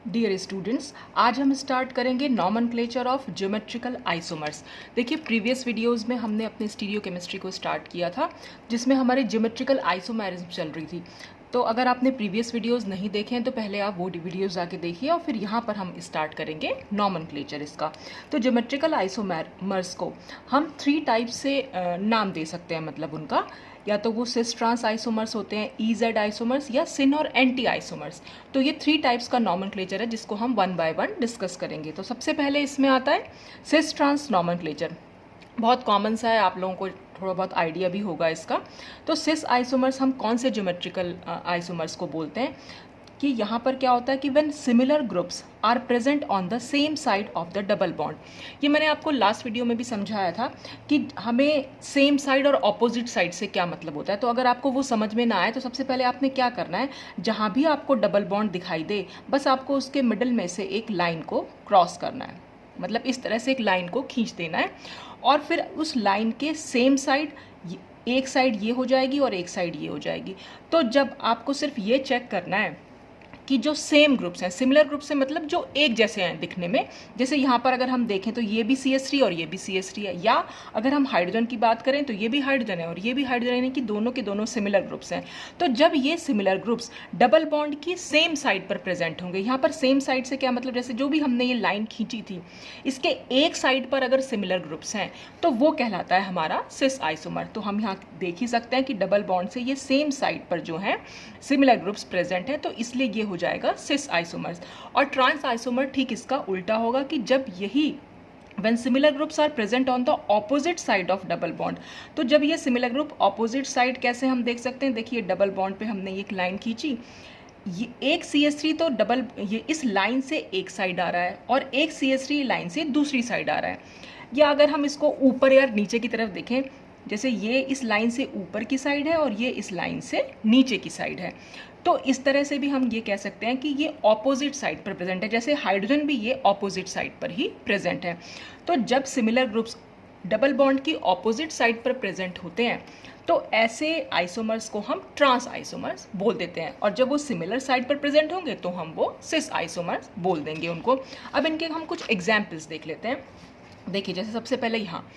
Dear students, आज हम start करेंगे नॉमेनक्लेचर ऑफ ज्योमेट्रिकल आइसोमर्स। देखिए, प्रीवियस वीडियोस में हमने अपने स्टीरियो केमिस्ट्री को स्टार्ट किया था, जिसमें हमारे ज्योमेट्रिकल आइसोमेरिज्म चल रही थी। तो अगर आपने प्रीवियस वीडियोस नहीं देखे हैं तो पहले आप वो वीडियोस जाके देखिए और फिर यहाँ पर हम स्टार्ट करेंगे नॉमेनक्लेचर इसका। तो ज्योमेट्रिकल आइसोमर्स को हम 3 टाइप से नाम दे सकते हैं, मतलब उनका या तो वो सिस ट्रांस आइसोमर्स होते हैं, EZ आइसोमर्स या सिन और एंटी आइसोमर्स। तो ये 3 टाइप्स का नॉमेनक्लेचर है जिसको हम वन बाय वन डिस्कस करेंगे। तो सबसे पहले इसमें आता है सिस ट्रांस नॉमेनक्लेचर। बहुत कॉमन सा है, आप लोगों को थोड़ा बहुत आइडिया भी होगा इसका। तो सिस आइसोमर्स हम कौन से ज्योमेट्रिकल आइसोमर्स को बोलते हैं कि यहाँ पर क्या होता है कि when similar groups are present on the same side of the double bond. ये मैंने आपको लास्ट वीडियो में भी समझाया था कि हमें सेम साइड और ऑपोजिट साइड से क्या मतलब होता है। तो अगर आपको वो समझ में ना आए तो सबसे पहले आपने क्या करना है, जहाँ भी आपको डबल बॉन्ड दिखाई दे बस आपको उसके मिडल में से एक लाइन को क्रॉस करना है, मतलब इस तरह से एक लाइन को खींच देना है और फिर उस लाइन के सेम साइड, एक साइड ये हो जाएगी और एक साइड ये हो जाएगी। तो जब आपको सिर्फ ये चेक करना है कि जो सेम ग्रुप्स हैं, सिमिलर ग्रुप्स हैं मतलब जो एक जैसे हैं दिखने में, जैसे यहाँ पर अगर हम देखें तो ये भी CH3 और ये भी CH3 है, या अगर हम हाइड्रोजन की बात करें तो ये भी हाइड्रोजन है और ये भी हाइड्रोजन, यानी कि दोनों के दोनों सिमिलर ग्रुप्स हैं। तो जब ये सिमिलर ग्रुप्स डबल बॉन्ड की सेम साइड पर प्रेजेंट होंगे, यहाँ पर सेम साइड से क्या मतलब, जैसे जो भी हमने ये लाइन खींची थी इसके एक साइड पर अगर सिमिलर ग्रुप्स हैं तो वो कहलाता है हमारा सिस आइसोमर। तो हम यहाँ देख ही सकते हैं कि डबल बॉन्ड से ये सेम साइड पर जो है सिमिलर ग्रुप्स प्रेजेंट है, तो इसलिए ये हो जाएगा सिस आइसोमर्स। और ट्रांस आइसोमर ठीक इसका उल्टा होगा कि जब यही when similar groups are present on the opposite side of double bond। तो जब ये सिमिलर ग्रुप ऑपोजिट साइड कैसे हम देख सकते हैं, देखिए डबल बॉन्ड पे हमने एक लाइन खींची, ये एक CH3 तो डबल ये इस लाइन से एक साइड आ रहा है और एक CH3 लाइन से दूसरी साइड आ रहा है। या अगर हम इसको ऊपर या नीचे की तरफ देखें, जैसे ये इस लाइन से ऊपर की साइड है और ये इस लाइन से नीचे की साइड है, तो इस तरह से भी हम ये कह सकते हैं कि ये ऑपोजिट साइड पर प्रेजेंट है। जैसे हाइड्रोजन भी ये ऑपोजिट साइड पर ही प्रेजेंट है। तो जब सिमिलर ग्रुप्स डबल बॉन्ड की ऑपोजिट साइड पर प्रेजेंट होते हैं तो ऐसे आइसोमर्स को हम ट्रांस आइसोमर्स बोल देते हैं, और जब वो सिमिलर साइड पर प्रेजेंट होंगे तो हम वो सिस आइसोमर्स बोल देंगे उनको। अब इनके हम कुछ एग्जाम्पल्स देख लेते हैं। देखिए, जैसे सबसे पहले यहाँ,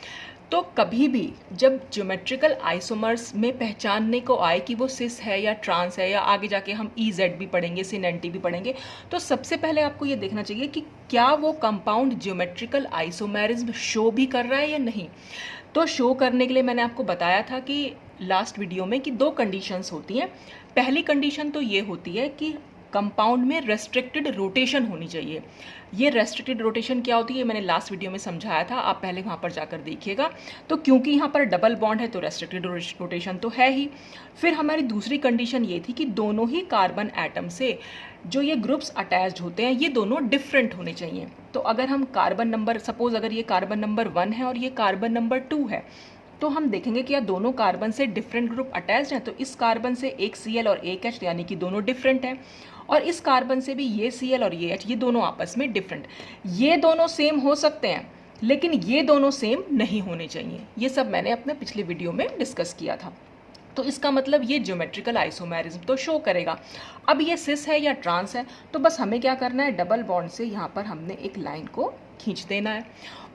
तो कभी भी जब ज्योमेट्रिकल आइसोमर्स में पहचानने को आए कि वो सिस है या ट्रांस है, या आगे जाके हम EZ भी पढ़ेंगे, सिन एंटी भी पढ़ेंगे, तो सबसे पहले आपको ये देखना चाहिए कि क्या वो कंपाउंड ज्योमेट्रिकल आइसोमेरिज्म शो भी कर रहा है या नहीं। तो शो करने के लिए मैंने आपको बताया था कि लास्ट वीडियो में कि 2 कंडीशंस होती हैं। पहली कंडीशन तो ये होती है कि कंपाउंड में रेस्ट्रिक्टेड रोटेशन होनी चाहिए। ये रेस्ट्रिक्टेड रोटेशन क्या होती है मैंने लास्ट वीडियो में समझाया था, आप पहले वहाँ पर जाकर देखिएगा। तो क्योंकि यहाँ पर डबल बॉन्ड है तो रेस्ट्रिक्टेड रोटेशन तो है ही। फिर हमारी दूसरी कंडीशन ये थी कि दोनों ही कार्बन एटम से जो ये ग्रुप्स अटैच्ड होते हैं ये दोनों डिफरेंट होने चाहिए। तो अगर हम कार्बन नंबर, सपोज अगर ये कार्बन नंबर 1 है और ये कार्बन नंबर 2 है, तो हम देखेंगे कि या दोनों कार्बन से डिफरेंट ग्रुप अटैच्ड हैं। तो इस कार्बन से एक Cl और एक H, यानी कि दोनों डिफरेंट हैं, और इस कार्बन से भी ये Cl और ये H, ये दोनों आपस में डिफरेंट। ये दोनों सेम हो सकते हैं लेकिन ये दोनों सेम नहीं होने चाहिए। ये सब मैंने अपने पिछले वीडियो में डिस्कस किया था। तो इसका मतलब ये ज्योमेट्रिकल आइसोमेरिज्म तो शो करेगा। अब ये सिस है या ट्रांस है, तो बस हमें क्या करना है, डबल बॉन्ड से यहाँ पर हमने एक लाइन को खींच देना है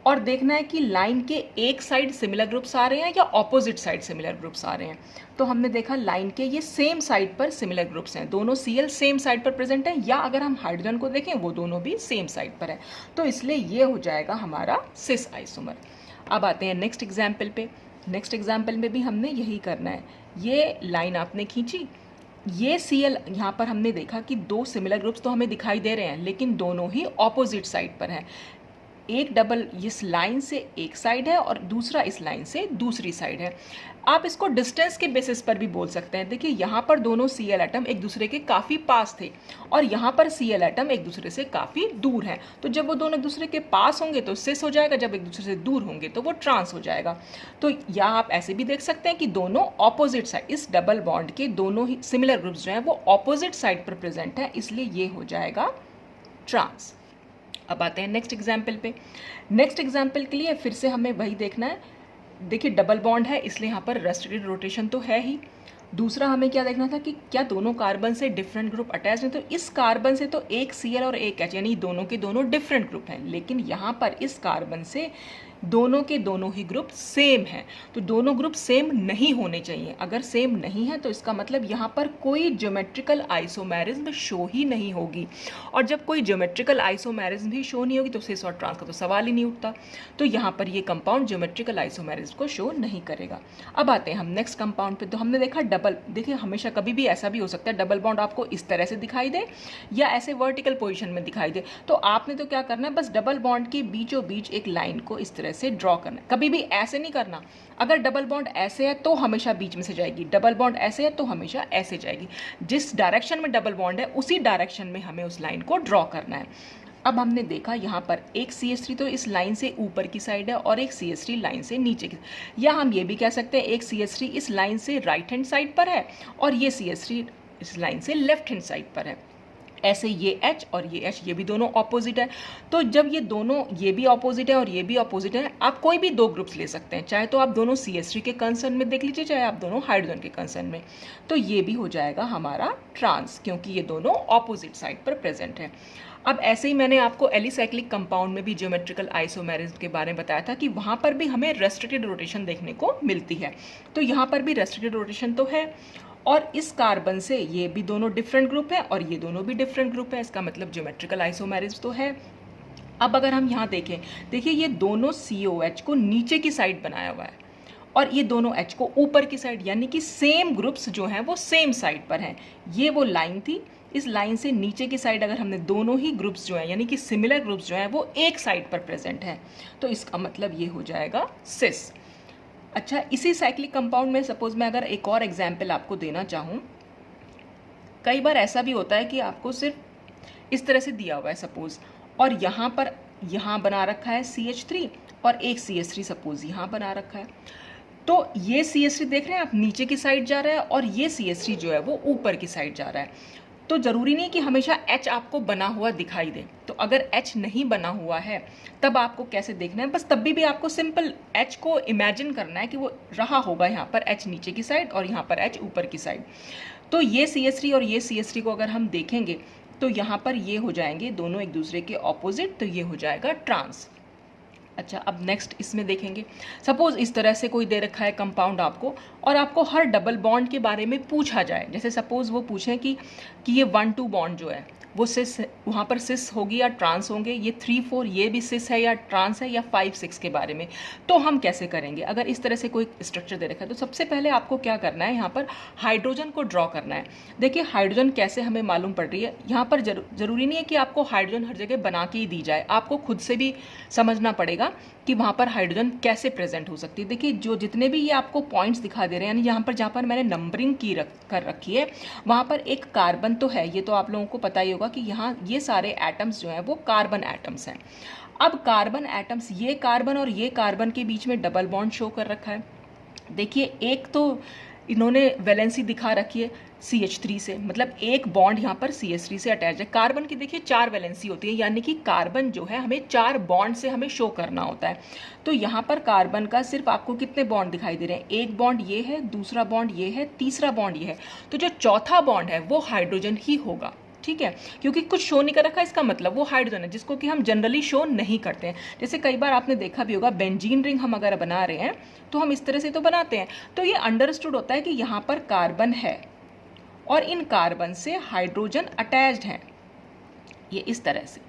और देखना है कि लाइन के एक साइड सिमिलर ग्रुप्स आ रहे हैं या ऑपोजिट साइड सिमिलर ग्रुप्स आ रहे हैं। तो हमने देखा लाइन के ये सेम साइड पर सिमिलर ग्रुप्स हैं, दोनों Cl सेम साइड पर प्रेजेंट है, या अगर हम हाइड्रोजन को देखें वो दोनों भी सेम साइड पर है। तो इसलिए ये हो जाएगा हमारा सिस आइसोमर। अब आते हैं नेक्स्ट एग्जाम्पल पे। नेक्स्ट एग्जाम्पल में भी हमने यही करना है। ये लाइन आपने खींची, ये Cl यहाँ पर हमने देखा कि 2 सिमिलर ग्रुप्स तो हमें दिखाई दे रहे हैं लेकिन दोनों ही ऑपोजिट साइड पर हैं। एक डबल इस लाइन से एक साइड है और दूसरा इस लाइन से दूसरी साइड है। आप इसको डिस्टेंस के बेसिस पर भी बोल सकते हैं। देखिए, यहाँ पर दोनों Cl एटम एक दूसरे के काफ़ी पास थे और यहाँ पर Cl एटम एक दूसरे से काफ़ी दूर हैं। तो जब वो दोनों एक दूसरे के पास होंगे तो सिस हो जाएगा, जब एक दूसरे से दूर होंगे तो वो ट्रांस हो जाएगा। तो या आप ऐसे भी देख सकते हैं कि दोनों ऑपोजिट साइड, इस डबल बॉन्ड के दोनों ही सिमिलर ग्रुप्स जो हैं वो ऑपोजिट साइड पर प्रेजेंट है, इसलिए ये हो जाएगा ट्रांस। अब आते हैं नेक्स्ट एग्जाम्पल पे। नेक्स्ट एग्जाम्पल के लिए फिर से हमें वही देखना है। देखिए, डबल बॉन्ड है इसलिए यहाँ पर रेस्ट्रिक्टेड रोटेशन तो है ही। दूसरा हमें क्या देखना था कि क्या दोनों कार्बन से डिफरेंट ग्रुप अटैच हैं। तो इस कार्बन से तो एक Cl और एक H यानी दोनों के दोनों डिफरेंट ग्रुप हैं, लेकिन यहाँ पर इस कार्बन से दोनों के दोनों ही ग्रुप सेम हैं। तो दोनों ग्रुप सेम नहीं होने चाहिए। अगर सेम नहीं है तो इसका मतलब यहाँ पर कोई ज्योमेट्रिकल आइसोमेरिज्म शो ही नहीं होगी, और जब कोई ज्योमेट्रिकल आइसोमेरिज्म भी शो नहीं होगी तो सिस और ट्रांस का तो सवाल ही नहीं उठता। तो यहाँ पर ये कंपाउंड ज्योमेट्रिकल आइसोमेरिज्म को शो नहीं करेगा। अब आते हैं हम नेक्स्ट कंपाउंड पे। तो हमने देखा डबल, देखिए हमेशा कभी भी ऐसा भी हो सकता है डबल बॉन्ड आपको इस तरह से दिखाई दे या ऐसे वर्टिकल पोजिशन में दिखाई दे। तो आपने तो क्या करना है, बस डबल बॉन्ड के बीचों बीच एक लाइन को इस तरह से ड्रॉ करना है। कभी भी ऐसे नहीं करना। अगर डबल बॉन्ड ऐसे है तो हमेशा बीच में से जाएगी, डबल बॉन्ड ऐसे है तो हमेशा ऐसे जाएगी। जिस डायरेक्शन में डबल बॉन्ड है उसी डायरेक्शन में हमें उस लाइन को ड्रॉ करना है। अब हमने देखा यहाँ पर एक CH3 तो इस लाइन से ऊपर की साइड है और एक CH3 लाइन से नीचे की, या हम ये भी कह सकते हैं एक CH3 इस लाइन से राइट हैंड साइड पर है और ये CH3 इस लाइन से लेफ्ट हैंड साइड पर है। ऐसे ये H और ये H ये भी दोनों ऑपोजिट है। तो जब ये दोनों, ये भी ऑपोजिट है और ये भी ऑपोजिट है, आप कोई भी दो ग्रुप्स ले सकते हैं, चाहे तो आप दोनों CH3 के कंसर्न में देख लीजिए, चाहे आप दोनों हाइड्रोजन के कंसर्न में। तो ये भी हो जाएगा हमारा ट्रांस, क्योंकि ये दोनों ऑपोजिट साइड पर प्रेजेंट है। अब ऐसे ही मैंने आपको एलिसाइक्लिक कंपाउंड में भी ज्योमेट्रिकल आइसोमेरिज्म के बारे में बताया था कि वहाँ पर भी हमें रेस्ट्रिक्टेड रोटेशन देखने को मिलती है। तो यहाँ पर भी रेस्ट्रिक्टेड रोटेशन तो है, और इस कार्बन से ये भी दोनों डिफरेंट ग्रुप है और ये दोनों भी डिफरेंट ग्रुप है, इसका मतलब ज्योमेट्रिकल आइसोमेरिज्म तो है। अब अगर हम यहाँ देखें, देखिए ये दोनों COH को नीचे की साइड बनाया हुआ है और ये दोनों H को ऊपर की साइड, यानी कि सेम ग्रुप्स जो हैं वो सेम साइड पर हैं। ये वो लाइन थी, इस लाइन से नीचे की साइड अगर हमने दोनों ही ग्रुप्स जो हैं यानी कि सिमिलर ग्रुप्स जो हैं वो एक साइड पर प्रेजेंट हैं, तो इसका मतलब ये हो जाएगा सिस। अच्छा, इसी साइक्लिक कंपाउंड में सपोज मैं अगर एक और एग्जाम्पल आपको देना चाहूँ, कई बार ऐसा भी होता है कि आपको सिर्फ इस तरह से दिया हुआ है सपोज, और यहाँ पर यहाँ बना रखा है CH3 और एक CH3 सपोज यहाँ बना रखा है। तो ये CH3 देख रहे हैं आप नीचे की साइड जा रहा है और ये CH3 जो है वो ऊपर की साइड जा रहा है। तो ज़रूरी नहीं कि हमेशा H आपको बना हुआ दिखाई दे। तो अगर H नहीं बना हुआ है तब आपको कैसे देखना है, बस तब भी आपको सिंपल H को इमेजिन करना है कि वो रहा होगा यहाँ पर H नीचे की साइड और यहाँ पर H ऊपर की साइड। तो ये CH3 और ये CH3 को अगर हम देखेंगे तो यहाँ पर ये हो जाएंगे दोनों एक दूसरे के ऑपोजिट, तो ये हो जाएगा ट्रांस। अच्छा, अब नेक्स्ट इसमें देखेंगे, सपोज इस तरह से कोई दे रखा है कंपाउंड आपको और आपको हर डबल बॉन्ड के बारे में पूछा जाए, जैसे सपोज वो पूछें कि ये 1-2 बॉन्ड जो है वो सिस, वहाँ पर सिस होगी या ट्रांस होंगे, ये 3-4 ये भी सिस है या ट्रांस है, या 5-6 के बारे में। तो हम कैसे करेंगे अगर इस तरह से कोई स्ट्रक्चर दे रखा है? तो सबसे पहले आपको क्या करना है, यहाँ पर हाइड्रोजन को ड्रॉ करना है। देखिए हाइड्रोजन कैसे हमें मालूम पड़ रही है, यहाँ पर जरूरी नहीं है कि आपको हाइड्रोजन हर जगह बना के ही दी जाए, आपको खुद से भी समझना पड़ेगा कि वहाँ पर हाइड्रोजन कैसे प्रेजेंट हो सकती है। देखिए जो जितने भी ये आपको पॉइंट्स दिखा दे रहे हैं, यानी यहाँ पर जहाँ पर मैंने नंबरिंग कर रखी है वहाँ पर एक कार्बन तो है, ये तो आप लोगों को पता ही होगा कि यहाँ ये सारे एटम्स जो हैं वो कार्बन एटम्स हैं। अब कार्बन एटम्स, ये कार्बन और ये कार्बन के बीच में डबल बॉन्ड शो कर रखा है। देखिए एक तो इन्होंने वैलेंसी दिखा रखी है CH3 से, मतलब एक बॉन्ड यहाँ पर CH3 से अटैच है। कार्बन की देखिए 4 वैलेंसी होती है, यानी कि कार्बन जो है हमें 4 बॉन्ड से हमें शो करना होता है। तो यहाँ पर कार्बन का सिर्फ आपको कितने बॉन्ड दिखाई दे रहे हैं, एक बॉन्ड ये है, दूसरा बॉन्ड ये है, तीसरा बॉन्ड ये है। तो जो चौथा बॉन्ड है वो हाइड्रोजन ही होगा, ठीक है, क्योंकि कुछ शो नहीं कर रखा है, इसका मतलब वो हाइड्रोजन है, जिसको कि हम जनरली शो नहीं करते हैं। जैसे कई बार आपने देखा भी होगा बेंजीन रिंग हम अगर बना रहे हैं तो हम इस तरह से तो बनाते हैं, तो ये अंडरस्टूड होता है कि यहाँ पर कार्बन है और इन कार्बन से हाइड्रोजन अटैच्ड है, ये इस तरह से।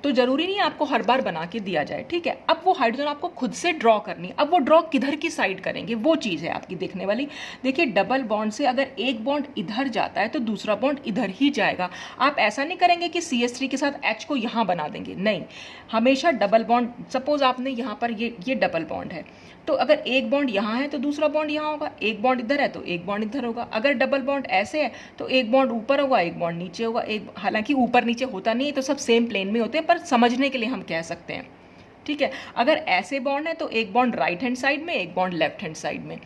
तो जरूरी नहीं आपको हर बार बना के दिया जाए, ठीक है। अब वो हाइड्रोजन आपको खुद से ड्रॉ करनी, अब वो ड्रॉ किधर की साइड करेंगे वो चीज़ है आपकी देखने वाली। देखिए डबल बॉन्ड से अगर एक बॉन्ड इधर जाता है तो दूसरा बॉन्ड इधर ही जाएगा। आप ऐसा नहीं करेंगे कि CH3 के साथ H को यहाँ बना देंगे, नहीं, हमेशा डबल बॉन्ड, सपोज आपने यहाँ पर ये डबल बॉन्ड है, तो अगर एक बॉन्ड यहाँ है तो दूसरा बॉन्ड यहाँ होगा, एक बॉन्ड इधर है तो एक बॉन्ड इधर होगा। अगर डबल बॉन्ड ऐसे है तो एक बॉन्ड ऊपर होगा, एक बॉन्ड नीचे होगा। एक, हालांकि ऊपर नीचे होता नहीं है, तो सब सेम प्लेन में होते हैं, पर समझने के लिए हम कह सकते हैं, ठीक है। अगर ऐसे बॉन्ड है तो एक बॉन्ड राइट हैंड साइड में, एक बॉन्ड लेफ्ट हैंड साइड में।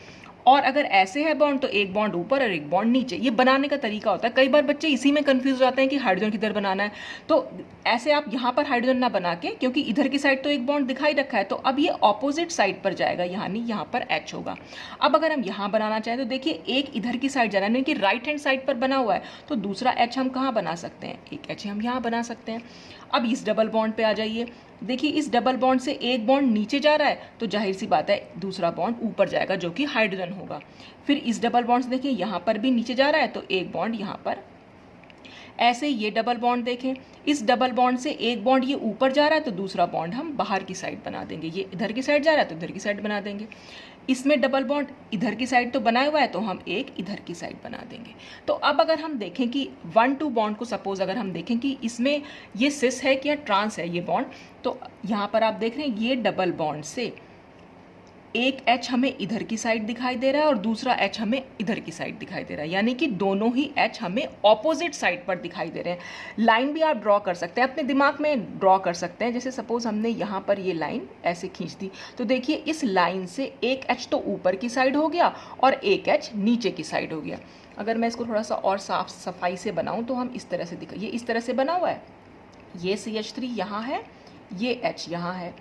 और अगर ऐसे है बॉन्ड तो एक बॉन्ड ऊपर और एक बॉन्ड नीचे। ये बनाने का तरीका होता है। कई बार बच्चे इसी में कंफ्यूज हो जाते हैं कि हाइड्रोजन किधर बनाना है। तो ऐसे आप यहाँ पर हाइड्रोजन ना बना के, क्योंकि इधर की साइड तो एक बॉन्ड दिखाई रखा है, तो अब ये ऑपोजिट साइड पर जाएगा, यानी यहाँ पर H होगा। अब अगर हम यहाँ बनाना चाहें तो देखिए एक इधर की साइड जा रहा है, यानी कि राइट हैंड साइड पर बना हुआ है, तो दूसरा H हम कहाँ बना सकते हैं, एक H हम यहाँ बना सकते हैं। अब इस डबल बॉन्ड पे आ जाइए। देखिए इस डबल बॉन्ड से एक बॉन्ड नीचे जा रहा है, तो जाहिर सी बात है दूसरा बॉन्ड ऊपर जाएगा जो कि हाइड्रोजन होगा। फिर इस डबल बॉन्ड से देखिए यहाँ पर भी नीचे जा रहा है, तो एक बॉन्ड यहाँ पर। ऐसे ये डबल बॉन्ड देखें, इस डबल बॉन्ड से एक बॉन्ड ये ऊपर जा रहा है, तो दूसरा बॉन्ड हम बाहर की साइड बना देंगे। ये इधर की साइड जा रहा है तो इधर की साइड बना देंगे। इसमें डबल बॉन्ड इधर की साइड तो बनाया हुआ है, तो हम एक इधर की साइड बना देंगे। तो अब अगर हम देखें कि 1-2 बॉन्ड को सपोज अगर हम देखें कि इसमें ये सिस है कि या ट्रांस है ये बॉन्ड, तो यहाँ पर आप देख रहे हैं ये डबल बॉन्ड से एक H हमें इधर की साइड दिखाई दे रहा है और दूसरा H हमें इधर की साइड दिखाई दे रहा है, यानी कि दोनों ही H हमें ऑपोजिट साइड पर दिखाई दे रहे हैं। लाइन भी आप ड्रॉ कर सकते हैं, अपने दिमाग में ड्रॉ कर सकते हैं। जैसे सपोज हमने यहाँ पर ये लाइन ऐसे खींच दी, तो देखिए इस लाइन से एक H तो ऊपर की साइड हो गया और एक H नीचे की साइड हो गया। अगर मैं इसको थोड़ा सा और साफ सफाई से बनाऊँ तो हम इस तरह से ये इस तरह से बना हुआ है। ये CH3 यहाँ है, ये H यहाँ है,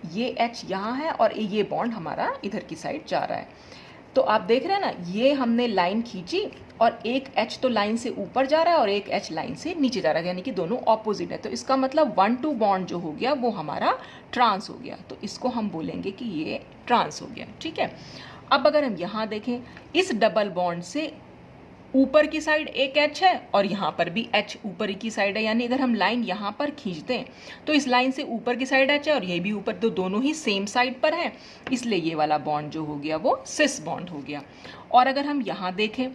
ये H यहाँ है और ये बॉन्ड हमारा इधर की साइड जा रहा है। तो आप देख रहे हैं ना, ये हमने लाइन खींची और एक H तो लाइन से ऊपर जा रहा है और एक H लाइन से नीचे जा रहा है, यानी कि दोनों ऑपोजिट है। तो इसका मतलब 1-2 बॉन्ड जो हो गया वो हमारा ट्रांस हो गया, तो इसको हम बोलेंगे कि ये ट्रांस हो गया। ठीक है। अब अगर हम यहाँ देखें, इस डबल बॉन्ड से ऊपर की साइड एक H है और यहाँ पर भी H ऊपर की साइड है, यानी अगर हम लाइन यहाँ पर खींचते हैं तो इस लाइन से ऊपर की साइड H है और ये भी ऊपर, तो दोनों ही सेम साइड पर है, इसलिए ये वाला बॉन्ड जो हो गया वो सिस बॉन्ड हो गया। और अगर हम यहाँ देखें,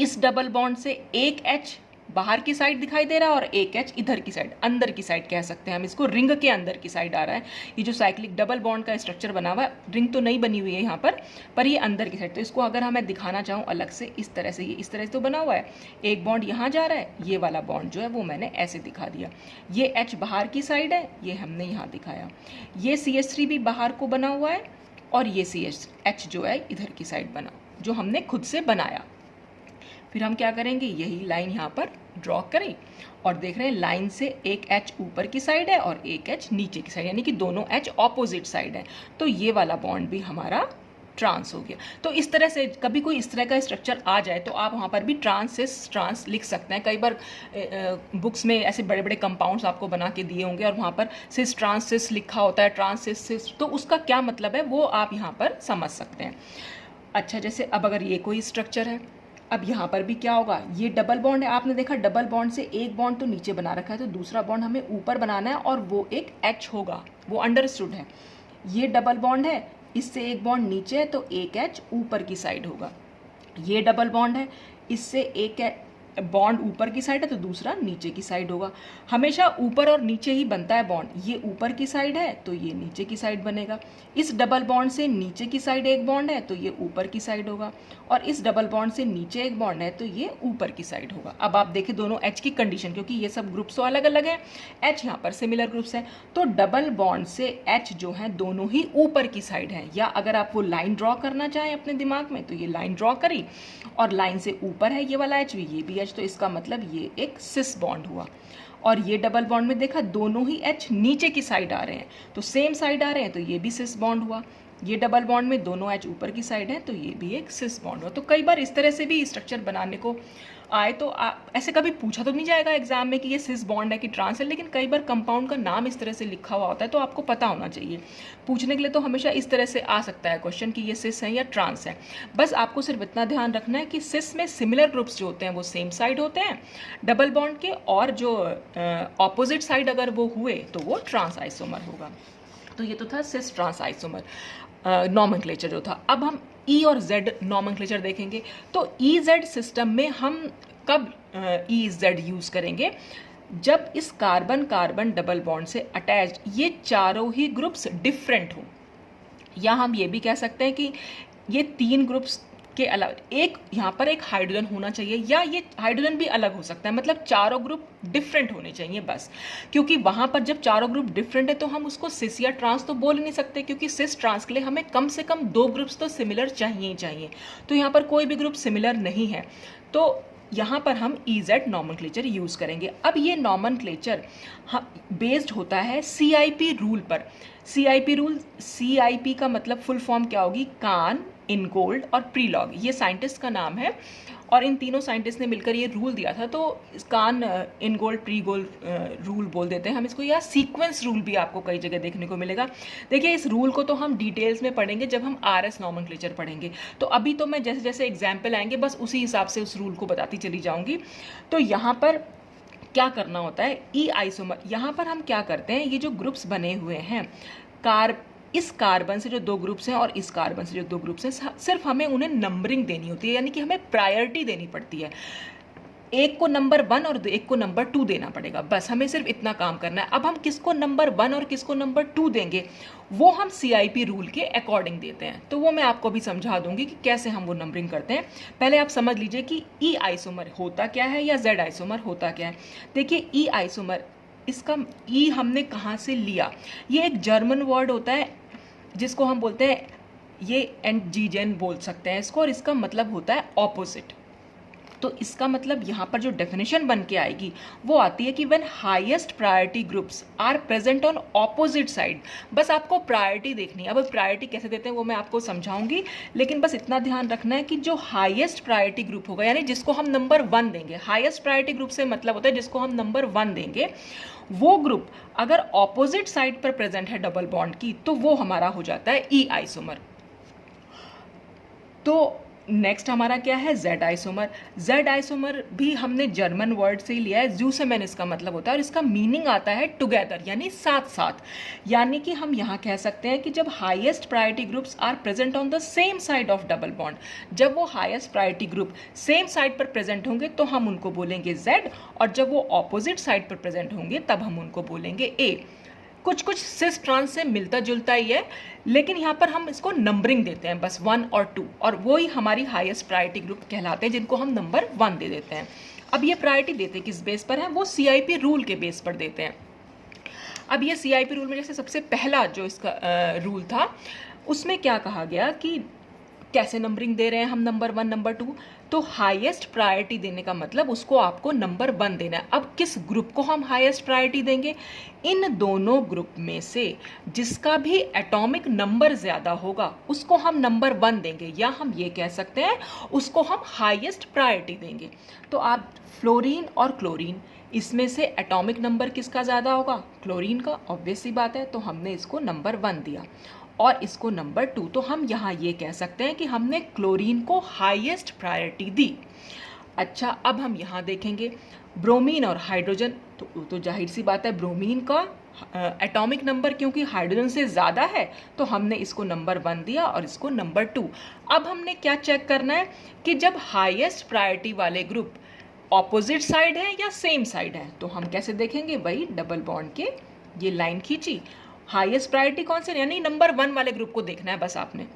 इस डबल बॉन्ड से एक H बाहर की साइड दिखाई दे रहा है और एक H इधर की साइड, अंदर की साइड कह सकते हैं हम इसको, रिंग के अंदर की साइड आ रहा है। ये जो साइक्लिक डबल बॉन्ड का स्ट्रक्चर बना हुआ है, रिंग तो नहीं बनी हुई है यहाँ पर ये अंदर की साइड। तो इसको अगर हमें दिखाना चाहूँ अलग से, इस तरह से, ये इस तरह से तो बना हुआ है, एक बॉन्ड यहाँ जा रहा है, ये वाला बॉन्ड जो है वो मैंने ऐसे दिखा दिया। ये H बाहर की साइड है, ये हमने यहाँ दिखाया। ये CH3 भी बाहर को बना हुआ है और ये H जो है इधर की साइड बना, जो हमने खुद से बनाया। फिर हम क्या करेंगे, यही लाइन यहाँ पर ड्रॉ करें और देख रहे हैं लाइन से एक H ऊपर की साइड है और एक H नीचे की साइड, यानी कि दोनों H ऑपोजिट साइड है। तो ये वाला बॉन्ड भी हमारा ट्रांस हो गया। तो इस तरह से कभी कोई इस तरह का स्ट्रक्चर आ जाए तो आप वहाँ पर भी ट्रांस लिख सकते हैं। कई बार बुक्स में ऐसे बड़े बड़े कंपाउंड्स आपको बना के दिए होंगे और वहाँ पर सिस लिखा होता है, ट्रांस, तो उसका क्या मतलब है वो आप यहाँ पर समझ सकते हैं। अच्छा, जैसे अब अगर ये कोई स्ट्रक्चर है, अब यहाँ पर भी क्या होगा, ये डबल बॉन्ड है, आपने देखा डबल बॉन्ड से एक बॉन्ड तो नीचे बना रखा है, तो दूसरा बॉन्ड हमें ऊपर बनाना है और वो एक H होगा, वो अंडरस्टूड है। ये डबल बॉन्ड है, इससे एक बॉन्ड नीचे है तो एक H ऊपर की साइड होगा। ये डबल बॉन्ड है, इससे एक बॉन्ड ऊपर की साइड है तो दूसरा नीचे की साइड होगा। हमेशा ऊपर और नीचे ही बनता है बॉन्ड। ये ऊपर की साइड है तो ये नीचे की साइड बनेगा। इस डबल बॉन्ड से नीचे की साइड एक बॉन्ड है तो ये ऊपर की साइड होगा और इस डबल बॉन्ड से नीचे एक बॉन्ड है तो ये ऊपर की साइड होगा। अब आप देखें दोनों H की कंडीशन, क्योंकि ये सब ग्रुप्स तो अलग अलग है, H यहाँ पर सिमिलर ग्रुप्स हैं, तो डबल बॉन्ड से H जो है दोनों ही ऊपर की साइड है। या अगर आप वो लाइन ड्रॉ करना चाहें अपने दिमाग में तो ये लाइन ड्रॉ करी और लाइन से ऊपर है ये वाला H भी, ये भी H, तो इसका मतलब ये एक सिस बॉन्ड हुआ। और ये डबल बॉन्ड में देखा दोनों ही H नीचे की साइड आ रहे हैं, तो सेम साइड आ रहे हैं, तो ये भी सिस बॉन्ड हुआ। ये डबल बॉन्ड में दोनों H ऊपर की साइड है तो ये भी एक सिस बॉन्ड हुआ। तो कई बार इस तरह से भी स्ट्रक्चर बनाने को आए तो ऐसे कभी पूछा तो नहीं जाएगा एग्जाम में कि ये सिस बॉन्ड है कि ट्रांस है, लेकिन कई बार कंपाउंड का नाम इस तरह से लिखा हुआ होता है तो आपको पता होना चाहिए। पूछने के लिए तो हमेशा इस तरह से आ सकता है क्वेश्चन कि ये सिस है या ट्रांस है। बस आपको सिर्फ इतना ध्यान रखना है कि सिस में सिमिलर ग्रुप्स जो होते हैं वो सेम साइड होते हैं डबल बॉन्ड के, और जो ऑपोजिट साइड अगर वो हुए तो वो ट्रांस आइसोमर होगा। तो ये तो था सिस ट्रांस आइसोमर नॉमेनक्लेचर जो था। अब हम E और Z नॉमेनक्लेचर देखेंगे। तो EZ सिस्टम में हम कब EZ यूज़ करेंगे, जब इस कार्बन कार्बन डबल बॉन्ड से अटैच्ड ये चारों ही ग्रुप्स डिफरेंट हों, या हम ये भी कह सकते हैं कि ये तीन ग्रुप्स के अलावा एक यहाँ पर एक हाइड्रोजन होना चाहिए, या ये हाइड्रोजन भी अलग हो सकता है, मतलब चारों ग्रुप डिफरेंट होने चाहिए बस। क्योंकि वहाँ पर जब चारों ग्रुप डिफरेंट है तो हम उसको सिस या ट्रांस तो बोल नहीं सकते, क्योंकि सिस ट्रांस के लिए हमें कम से कम 2 ग्रुप्स तो सिमिलर चाहिए ही चाहिए। तो यहाँ पर कोई भी ग्रुप सिमिलर नहीं है, तो यहाँ पर हम EZ नॉमेनक्लेचर यूज़ करेंगे। अब ये नॉमेनक्लेचर बेस्ड होता है CIP रूल पर। CIP रूल, CIP का मतलब फुल फॉर्म क्या होगी, कान, इनगोल्ड और प्रीलॉग, ये साइंटिस्ट का नाम है और इन तीनों साइंटिस्ट ने मिलकर ये रूल दिया था। तो कान, इनगोल्ड, प्रीगोल्ड रूल बोल देते हैं हम इसको, या सीक्वेंस रूल भी आपको कई जगह देखने को मिलेगा। देखिए इस रूल को तो हम डिटेल्स में पढ़ेंगे जब हम RS नॉमेनक्लेचर पढ़ेंगे, तो अभी तो मैं जैसे जैसे एग्जाम्पल आएंगे बस उसी हिसाब से उस रूल को बताती चली जाऊंगी। तो यहाँ पर क्या करना होता है, ई आइसोमर, यहाँ पर हम क्या करते हैं, ये जो ग्रुप्स बने हुए हैं इस कार्बन से जो 2 ग्रुप्स हैं और इस कार्बन से जो 2 ग्रुप्स हैं, सिर्फ हमें उन्हें नंबरिंग देनी होती है, यानी कि हमें प्रायोरिटी देनी पड़ती है। एक को नंबर 1 और एक को नंबर 2 देना पड़ेगा, बस हमें सिर्फ इतना काम करना है। अब हम किसको नंबर 1 और किसको नंबर 2 देंगे, वो हम CIP रूल के अकॉर्डिंग देते हैं। तो वो मैं आपको भी समझा दूंगी कि कैसे हम वो नंबरिंग करते हैं। पहले आप समझ लीजिए कि E आइसोमर होता क्या है या Z आइसोमर होता क्या है। देखिए E आइसोमर, इसका E हमने कहाँ से लिया, ये एक जर्मन वर्ड होता है जिसको हम बोलते हैं, ये एंटीजन बोल सकते हैं इसको, और इसका मतलब होता है ऑपोजिट। तो इसका मतलब यहाँ पर जो डेफिनेशन बन के आएगी वो आती है कि when highest priority groups are present on opposite side. बस आपको प्रायोरिटी देखनी है। अब प्रायोरिटी कैसे देते हैं वो मैं आपको समझाऊंगी, लेकिन बस इतना ध्यान रखना है कि जो हाईएस्ट प्रायोरिटी ग्रुप होगा, यानी जिसको हम नंबर 1 देंगे, हाईएस्ट प्रायोरिटी ग्रुप से मतलब होता है जिसको हम नंबर 1 देंगे, वो ग्रुप अगर ऑपोजिट साइड पर प्रेजेंट है डबल बॉन्ड की, तो वो हमारा हो जाता है ई आइसोमर। तो नेक्स्ट हमारा क्या है, Z आइसोमर। Z आइसोमर भी हमने जर्मन वर्ड से ही लिया है, ज़ूसेमन इसका मतलब होता है, और इसका मीनिंग आता है टुगेदर, यानी साथ साथ। यानी कि हम यहाँ कह सकते हैं कि जब highest priority groups are present on the same side of double bond, जब वो highest priority group same side पर प्रेजेंट होंगे तो हम उनको बोलेंगे Z, और जब वो ऑपोजिट साइड पर प्रेजेंट होंगे तब हम उनको बोलेंगे A। कुछ कुछ सिस ट्रांस से मिलता जुलता ही है, लेकिन यहाँ पर हम इसको नंबरिंग देते हैं बस 1 और 2, और वो ही हमारी हाईएस्ट प्रायोरिटी ग्रुप कहलाते हैं जिनको हम नंबर 1 दे देते हैं। अब ये प्रायोरिटी देते किस बेस पर है, वो CIP रूल के बेस पर देते हैं। अब ये CIP रूल में जैसे सबसे पहला जो इसका रूल था, उसमें क्या कहा गया कि कैसे नंबरिंग दे रहे हैं हम, नंबर 1 नंबर 2, तो हाईएस्ट प्रायोरिटी देने का मतलब उसको आपको नंबर 1 देना है। अब किस ग्रुप को हम हाईएस्ट प्रायोरिटी देंगे, इन दोनों ग्रुप में से जिसका भी एटॉमिक नंबर ज्यादा होगा उसको हम नंबर 1 देंगे, या हम ये कह सकते हैं उसको हम हाईएस्ट प्रायोरिटी देंगे। तो आप फ्लोरीन और क्लोरीन, इसमें से एटॉमिक नंबर किसका ज़्यादा होगा, क्लोरीन का, ऑब्वियस सी बात है, तो हमने इसको नंबर 1 दिया और इसको नंबर 2। तो हम यहाँ ये कह सकते हैं कि हमने क्लोरीन को हाईएस्ट प्रायोरिटी दी। अच्छा, अब हम यहाँ देखेंगे ब्रोमीन और हाइड्रोजन, तो जाहिर सी बात है ब्रोमीन का एटॉमिक नंबर क्योंकि हाइड्रोजन से ज़्यादा है तो हमने इसको नंबर 1 दिया और इसको नंबर 2। अब हमने क्या चेक करना है कि जब हाईएस्ट प्रायोरिटी वाले ग्रुप ऑपोजिट साइड है या सेम साइड है, तो हम कैसे देखेंगे, भाई डबल बॉन्ड के ये लाइन खींची, हाईएस्ट प्रायोरिटी कौन से, यानी नंबर 1 वाले ग्रुप को देखना है बस आपने।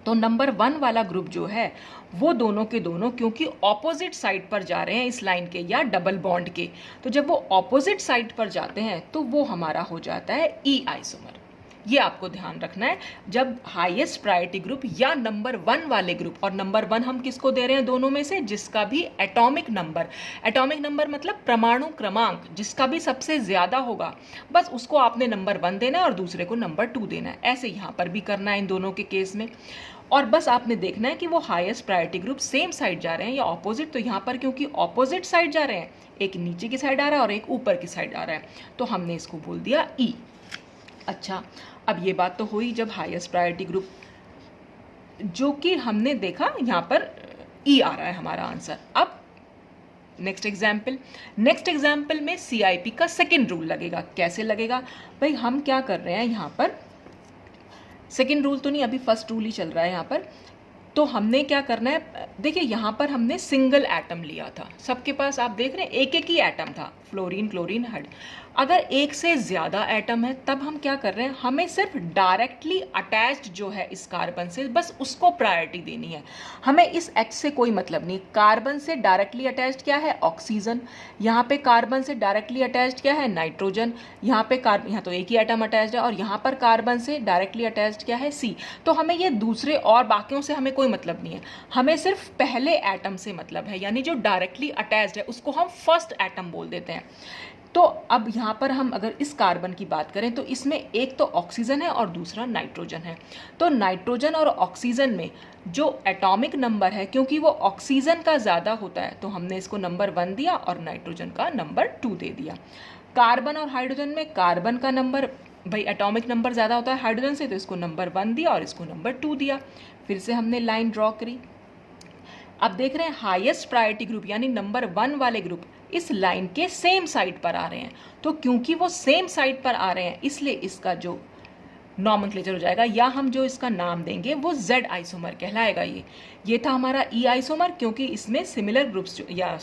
तो नंबर 1 वाला ग्रुप जो है वो दोनों के दोनों क्योंकि ऑपोजिट साइड पर जा रहे हैं इस लाइन के या डबल बॉन्ड के, तो जब वो ऑपोजिट साइड पर जाते हैं तो वो हमारा हो जाता है ई आइसोमर। ये आपको ध्यान रखना है, जब हाईएस्ट प्रायोरिटी ग्रुप या नंबर 1 वाले ग्रुप, और नंबर 1 हम किसको दे रहे हैं दोनों में से, जिसका भी एटॉमिक नंबर मतलब परमाणु क्रमांक जिसका भी सबसे ज्यादा होगा, बस उसको आपने नंबर 1 देना है और दूसरे को नंबर 2 देना है। ऐसे यहाँ पर भी करना है इन दोनों के केस में, और बस आपने देखना है कि वो highest priority group same side जा रहे हैं या ऑपोजिट। तो यहाँ पर क्योंकि ऑपोजिट साइड जा रहे हैं, एक नीचे की साइड आ रहा है और एक ऊपर की साइड आ रहा है, तो हमने इसको बोल दिया ई। अच्छा, अब ये बात तो हुई जब हाईएस्ट प्रायोरिटी ग्रुप, जो कि हमने देखा यहाँ पर ई आ रहा है हमारा आंसर। अब नेक्स्ट एग्जाम्पल में CIP का सेकेंड रूल लगेगा। कैसे लगेगा भाई, हम क्या कर रहे हैं यहाँ पर, सेकेंड रूल तो नहीं, अभी फर्स्ट रूल ही चल रहा है यहाँ पर। तो हमने क्या करना है, देखिए यहाँ पर हमने सिंगल एटम लिया था, सबके पास आप देख रहे हैं एक एक ही एटम था, फ्लोरीन क्लोरीन हाइड। अगर एक से ज़्यादा एटम है तब हम क्या कर रहे हैं, हमें सिर्फ डायरेक्टली अटैच्ड जो है इस कार्बन से बस उसको प्रायोरिटी देनी है, हमें इस H से कोई मतलब नहीं। कार्बन से डायरेक्टली अटैच्ड क्या है, ऑक्सीजन, यहाँ पे कार्बन से डायरेक्टली अटैच्ड क्या है, नाइट्रोजन, यहाँ पे यहाँ तो एक ही एटम अटैच्ड है, और यहाँ पर कार्बन से डायरेक्टली अटैच्ड क्या है, C। तो हमें ये दूसरे और बाकियों से हमें कोई मतलब नहीं है, हमें सिर्फ पहले एटम से मतलब है, यानी जो डायरेक्टली अटैच्ड है उसको हम फर्स्ट एटम बोल देते हैं। तो अब यहाँ पर हम अगर इस कार्बन की बात करें तो इसमें एक तो ऑक्सीजन है और दूसरा नाइट्रोजन है। तो नाइट्रोजन और ऑक्सीजन में जो एटॉमिक नंबर है, क्योंकि वो ऑक्सीजन का ज़्यादा होता है तो हमने इसको नंबर 1 दिया और नाइट्रोजन का नंबर 2 दे दिया। कार्बन और हाइड्रोजन में कार्बन का नंबर, भाई एटॉमिक नंबर ज़्यादा होता है हाइड्रोजन से, तो इसको नंबर 1 दिया और इसको नंबर 2 दिया। फिर से हमने लाइन ड्रॉ करी। अब देख रहे हैं हाईएस्ट प्रायोरिटी ग्रुप यानी नंबर 1 वाले ग्रुप इस लाइन के सेम साइड पर आ रहे हैं, तो क्योंकि वो सेम साइड पर आ रहे हैं इसलिए इसका जो नॉमेनक्लेचर हो जाएगा, या हम जो इसका नाम देंगे वो Z आइसोमर कहलाएगा। ये था हमारा E आइसोमर, क्योंकि इसमें सिमिलर ग्रुप्स या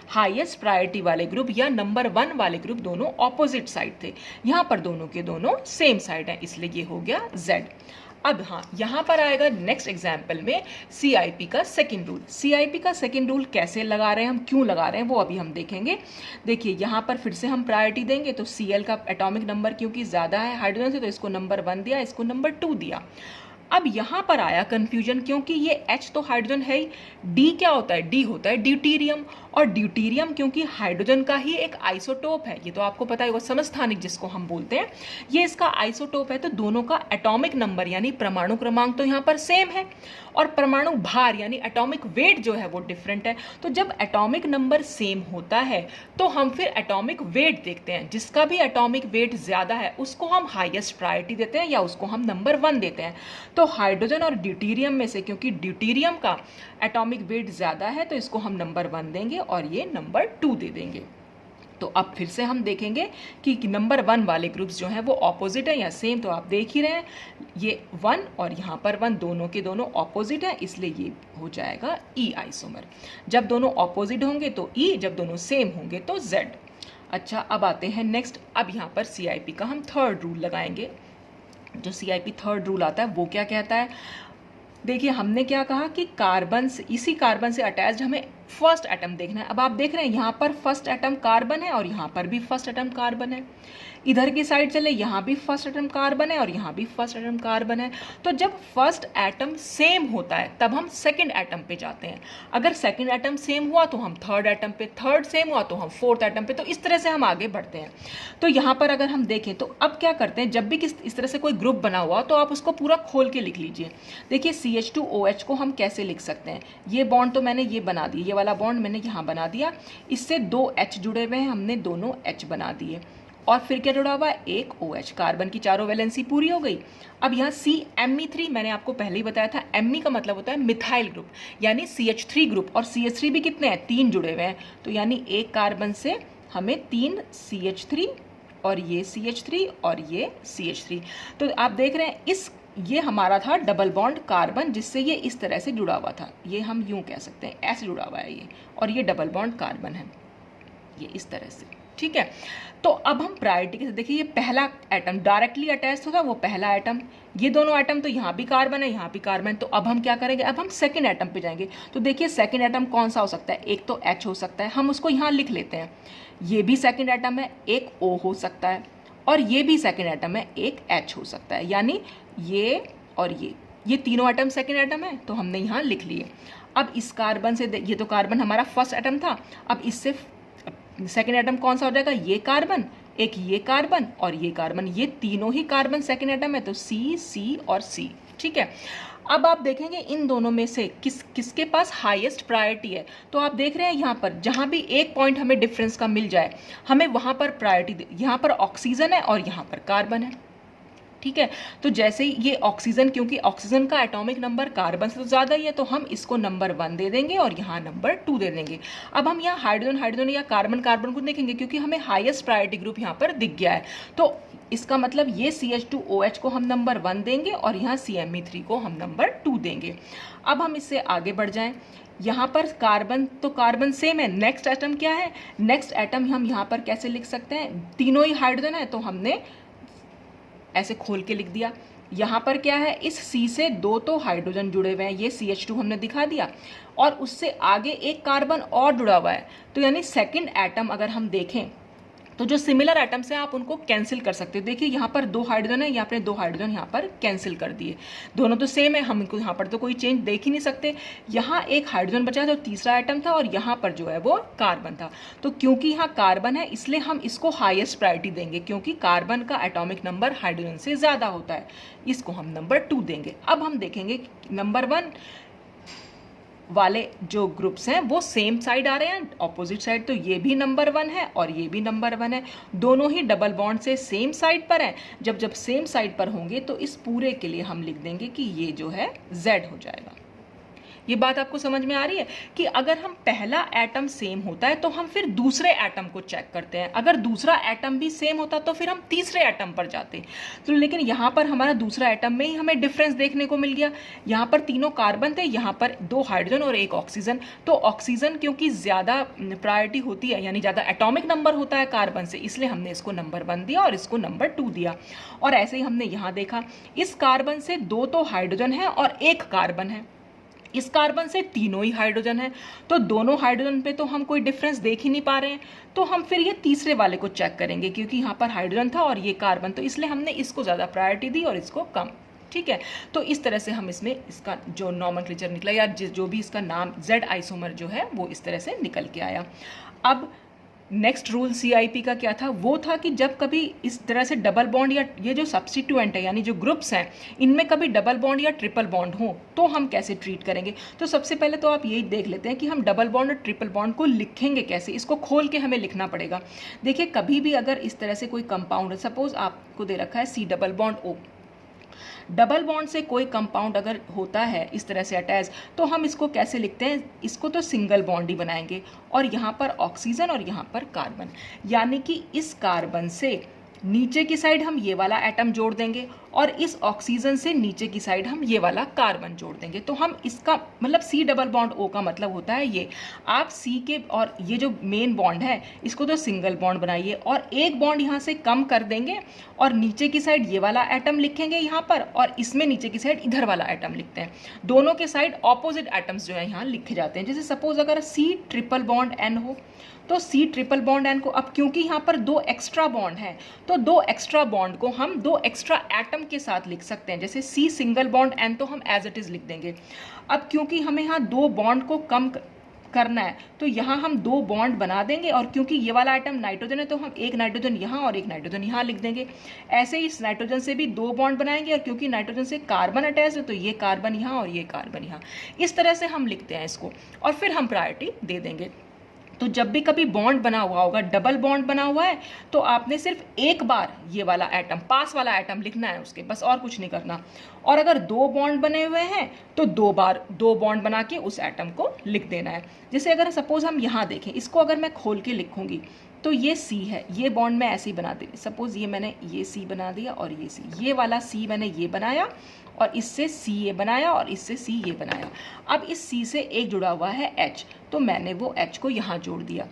हाईएस्ट प्रायोरिटी वाले ग्रुप या नंबर 1 वाले ग्रुप दोनों ऑपोजिट साइड थे, यहाँ पर दोनों के दोनों सेम साइड हैं, इसलिए ये हो गया Z। अब हाँ, यहाँ पर आएगा नेक्स्ट एग्जाम्पल में CIP का सेकंड रूल। CIP का सेकंड रूल कैसे लगा रहे हैं हम, क्यों लगा रहे हैं, वो अभी हम देखेंगे। देखिए यहाँ पर फिर से हम प्रायोरिटी देंगे, तो Cl का एटॉमिक नंबर क्योंकि ज़्यादा है हाइड्रोजन से तो इसको नंबर 1 दिया, इसको नंबर 2 दिया। अब यहाँ पर आया कंफ्यूजन, क्योंकि ये H तो हाइड्रोजन है ही, D क्या होता है, D होता है ड्यूटीरियम, और ड्यूटीरियम क्योंकि हाइड्रोजन का ही एक आइसोटोप है, ये तो आपको पता है, वो समस्थानिक जिसको हम बोलते हैं, ये इसका आइसोटोप है, तो दोनों का एटॉमिक नंबर यानी परमाणु क्रमांक तो यहाँ पर सेम है, और परमाणु भार यानी एटॉमिक वेट जो है वो डिफरेंट है। तो जब एटॉमिक नंबर सेम होता है तो हम फिर एटॉमिक वेट देखते हैं, जिसका भी एटॉमिक वेट ज़्यादा है उसको हम हाईएस्ट प्रायोरिटी देते हैं या उसको हम नंबर 1 देते हैं। तो हाइड्रोजन और ड्यूटीरियम में से क्योंकि ड्यूटीरियम का एटॉमिक वेट ज़्यादा है तो इसको हम नंबर 1 देंगे और ये नंबर 2 दे देंगे। तो अब फिर से हम देखेंगे कि नंबर 1 वाले ग्रुप्स जो हैं वो ऑपोजिट है या सेम, तो आप देख ही रहे हैं ये 1 और यहाँ पर 1 दोनों के दोनों ऑपोजिट है, इसलिए ये हो जाएगा E आइसोमर। जब दोनों ऑपोजिट होंगे तो E, जब दोनों सेम होंगे तो Z। अच्छा, अब आते हैं नेक्स्ट। अब यहाँ पर CIP का हम थर्ड रूल लगाएंगे। जो CIP थर्ड रूल आता है वो क्या कहता है, देखिए हमने क्या कहा कि कार्बन से, इसी कार्बन से अटैच्ड हमें फर्स्ट एटम देखना है। अब आप देख रहे हैं यहाँ पर फर्स्ट एटम कार्बन है और यहाँ पर भी फर्स्ट एटम कार्बन है, इधर की साइड चले यहाँ भी फर्स्ट एटम कार्बन है और यहाँ भी फर्स्ट एटम कार्बन है। तो जब फर्स्ट एटम सेम होता है तब हम सेकंड एटम पे जाते हैं, अगर सेकंड एटम सेम हुआ तो हम थर्ड एटम पे, थर्ड सेम हुआ तो हम फोर्थ एटम पे, तो इस तरह से हम आगे बढ़ते हैं। तो यहाँ पर अगर हम देखें तो अब क्या करते हैं, जब भी इस तरह से कोई ग्रुप बना हुआ तो आप उसको पूरा खोल के लिख लीजिए। देखिए CH2OH को हम कैसे लिख सकते हैं, ये बॉन्ड तो मैंने ये बना दिया, ये वाला बॉन्ड मैंने यहाँ बना दिया, इससे 2 H जुड़े हुए हैं, हमने दोनों H बना दिए, और फिर क्या जुड़ा हुआ है, एक OH, कार्बन की चारों वैलेंसी पूरी हो गई। अब यहाँ CMe3 मैंने आपको पहले ही बताया था, Me का मतलब होता है मिथाइल ग्रुप, यानी CH3 ग्रुप, और CH3 भी कितने हैं, 3 जुड़े हुए हैं, तो यानी एक कार्बन से हमें 3 CH3 और ये CH3 और ये CH3। तो आप देख रहे हैं ये हमारा था डबल बॉन्ड कार्बन, जिससे ये इस तरह से जुड़ा हुआ था, ये हम यूं कह सकते हैं, ऐसे जुड़ा हुआ है ये, और ये डबल बॉन्ड कार्बन है, ये इस तरह से, ठीक है। तो अब हम प्रायोरिटी के, देखिए ये पहला एटम डायरेक्टली अटैच होगा, वो पहला एटम, ये दोनों एटम, तो यहाँ भी कार्बन है यहाँ भी कार्बन, तो अब हम क्या करेंगे, अब हम सेकंड एटम पे जाएंगे। तो देखिए सेकंड एटम कौन सा हो सकता है, एक तो H हो सकता है, हम उसको यहाँ लिख लेते हैं, ये भी सेकंड एटम है, एक O हो सकता है, और ये भी सेकंड एटम है, एक H हो सकता है, यानी ये और ये तीनों एटम सेकंड एटम है, तो हमने यहाँ लिख लिए। अब इस कार्बन से, ये तो कार्बन हमारा फर्स्ट एटम था, अब इससे सेकंड एटम कौन सा हो जाएगा, ये कार्बन, एक ये कार्बन और ये कार्बन, ये तीनों ही कार्बन सेकंड एटम है, तो C और C, ठीक है। अब आप देखेंगे इन दोनों में से किसके पास हाईएस्ट प्रायोरिटी है, तो आप देख रहे हैं यहाँ पर जहाँ भी एक पॉइंट हमें डिफरेंस का मिल जाए हमें वहाँ पर प्रायोरिटी, यहाँ पर ऑक्सीजन है और यहाँ पर कार्बन है, ठीक है। तो जैसे ही ये ऑक्सीजन, क्योंकि ऑक्सीजन का एटॉमिक नंबर कार्बन से तो ज़्यादा ही है, तो हम इसको नंबर 1 दे देंगे और यहाँ नंबर 2 दे देंगे। अब हम यहाँ हाइड्रोजन हाइड्रोजन या कार्बन कार्बन को देखेंगे, क्योंकि हमें हाईएस्ट प्रायोरिटी ग्रुप यहाँ पर दिख गया है, तो इसका मतलब ये CH2OH को हम नंबर 1 देंगे और यहाँ CMe3 को हम नंबर 2 देंगे। अब हम इससे आगे बढ़ जाएं, यहाँ पर कार्बन, तो कार्बन सेम है। नेक्स्ट एटम क्या है? नेक्स्ट एटम हम यहाँ पर कैसे लिख सकते हैं? तीनों ही हाइड्रोजन है, तो हमने ऐसे खोल के लिख दिया। यहाँ पर क्या है? इस C से 2 तो हाइड्रोजन जुड़े हुए हैं, ये CH2 हमने दिखा दिया, और उससे आगे एक कार्बन और जुड़ा हुआ है। तो यानी सेकंड एटम अगर हम देखें तो जो सिमिलर एटम्स हैं आप उनको कैंसिल कर सकते हो। देखिए यहाँ पर 2 हाइड्रोजन है, यहाँ पर 2 हाइड्रोजन यहाँ पर कैंसिल कर दिए, दोनों तो सेम है, हम इनको यहाँ पर तो कोई चेंज देख ही नहीं सकते। यहाँ एक हाइड्रोजन बचा जो तीसरा एटम था, और यहाँ पर जो है वो कार्बन था। तो क्योंकि यहाँ कार्बन है इसलिए हम इसको हाईएस्ट प्रायोरिटी देंगे, क्योंकि कार्बन का एटॉमिक नंबर हाइड्रोजन से ज़्यादा होता है, इसको हम नंबर 2 देंगे। अब हम देखेंगे नंबर 1 वाले जो ग्रुप्स हैं वो सेम साइड आ रहे हैं, ऑपोजिट साइड, तो ये भी नंबर 1 है और ये भी नंबर 1 है, दोनों ही डबल बॉन्ड से सेम साइड पर हैं। जब सेम साइड पर होंगे तो इस पूरे के लिए हम लिख देंगे कि ये जो है Z हो जाएगा। ये बात आपको समझ में आ रही है कि अगर हम पहला एटम सेम होता है तो हम फिर दूसरे एटम को चेक करते हैं, अगर दूसरा एटम भी सेम होता तो फिर हम तीसरे एटम पर जाते। तो लेकिन यहाँ पर हमारा दूसरा एटम में ही हमें डिफरेंस देखने को मिल गया। यहाँ पर तीनों कार्बन थे, यहाँ पर 2 हाइड्रोजन और 1 ऑक्सीजन। तो ऑक्सीजन क्योंकि ज़्यादा प्रायोरिटी होती है, यानी ज़्यादा एटॉमिक नंबर होता है कार्बन से, इसलिए हमने इसको नंबर 1 दिया और इसको नंबर 2 दिया। और ऐसे ही हमने यहाँ देखा, इस कार्बन से 2 तो हाइड्रोजन है और 1 कार्बन है, इस कार्बन से तीनों ही हाइड्रोजन है, तो दोनों हाइड्रोजन पे तो हम कोई डिफरेंस देख ही नहीं पा रहे हैं। तो हम फिर ये तीसरे वाले को चेक करेंगे, क्योंकि यहाँ पर हाइड्रोजन था और ये कार्बन, तो इसलिए हमने इसको ज़्यादा प्रायोरिटी दी और इसको कम। ठीक है, तो इस तरह से हम इसमें इसका जो नॉमेनक्लेचर निकला या जो भी इसका नाम Z आइसोमर जो है वो इस तरह से निकल के आया। अब नेक्स्ट रूल CIP का क्या था? वो था कि जब कभी इस तरह से डबल बॉन्ड या ये जो सब्स्टिट्यूएंट है यानी जो ग्रुप्स हैं इनमें कभी डबल बॉन्ड या ट्रिपल बॉन्ड हो तो हम कैसे ट्रीट करेंगे। तो सबसे पहले तो आप यही देख लेते हैं कि हम डबल बॉन्ड और ट्रिपल बॉन्ड को लिखेंगे कैसे, इसको खोल के हमें लिखना पड़ेगा। देखिए कभी भी अगर इस तरह से कोई कंपाउंड, सपोज आपको दे रखा है C double bond O, double bond से कोई कंपाउंड अगर होता है इस तरह से अटैच, तो हम इसको कैसे लिखते हैं? इसको तो सिंगल बॉन्ड ही बनाएंगे, और यहाँ पर ऑक्सीजन और यहाँ पर कार्बन, यानी कि इस कार्बन से नीचे की साइड हम ये वाला एटम जोड़ देंगे और इस ऑक्सीजन से नीचे की साइड हम ये वाला कार्बन जोड़ देंगे। तो हम इसका मतलब C डबल बॉन्ड O का मतलब होता है ये। आप C के और ये जो मेन बॉन्ड है इसको तो सिंगल बॉन्ड बनाइए और एक बॉन्ड यहाँ से कम कर देंगे और नीचे की साइड ये वाला एटम लिखेंगे यहाँ पर, और इसमें नीचे की साइड इधर वाला एटम लिखते हैं। दोनों के साइड ऑपोजिट एटम्स जो है यहाँ लिखे जाते हैं। जैसे सपोज अगर C ट्रिपल बॉन्ड N हो तो C ट्रिपल बॉन्ड N को, अब क्योंकि यहाँ पर 2 एक्स्ट्रा बॉन्ड है तो 2 एक्स्ट्रा बॉन्ड को हम 2 एक्स्ट्रा एटम के साथ लिख सकते हैं। जैसे C सिंगल बॉन्ड N तो हम एज इट इज लिख देंगे। अब क्योंकि हमें यहाँ 2 बॉन्ड को कम करना है तो यहाँ हम 2 बॉन्ड बना देंगे, और क्योंकि ये वाला आइटम नाइट्रोजन है तो हम एक नाइट्रोजन यहाँ और एक नाइट्रोजन यहाँ लिख देंगे। ऐसे ही इस नाइट्रोजन से भी 2 बॉन्ड बनाएंगे, और क्योंकि नाइट्रोजन से कार्बन अटैच है तो ये कार्बन यहाँ और ये कार्बन यहाँ। इस तरह से हम लिखते हैं इसको, और फिर हम प्रायोरिटी दे देंगे। तो जब भी कभी बॉन्ड बना हुआ होगा, डबल बॉन्ड बना हुआ है, तो आपने सिर्फ एक बार ये वाला एटम, पास वाला एटम लिखना है उसके, बस और कुछ नहीं करना। और अगर 2 बॉन्ड बने हुए हैं तो 2 बार 2 बॉन्ड बना के उस एटम को लिख देना है। जैसे अगर सपोज हम यहाँ देखें, इसको अगर मैं खोल के लिखूंगी तो ये C है, ये बॉन्ड मैं ऐसे ही बना दी। सपोज ये मैंने ये C बना दिया और ये C, ये वाला C मैंने ये बनाया और इससे C ये बनाया और इससे C ये बनाया। अब इस C से एक जुड़ा हुआ है H, तो मैंने वो H को यहाँ जोड़ दिया।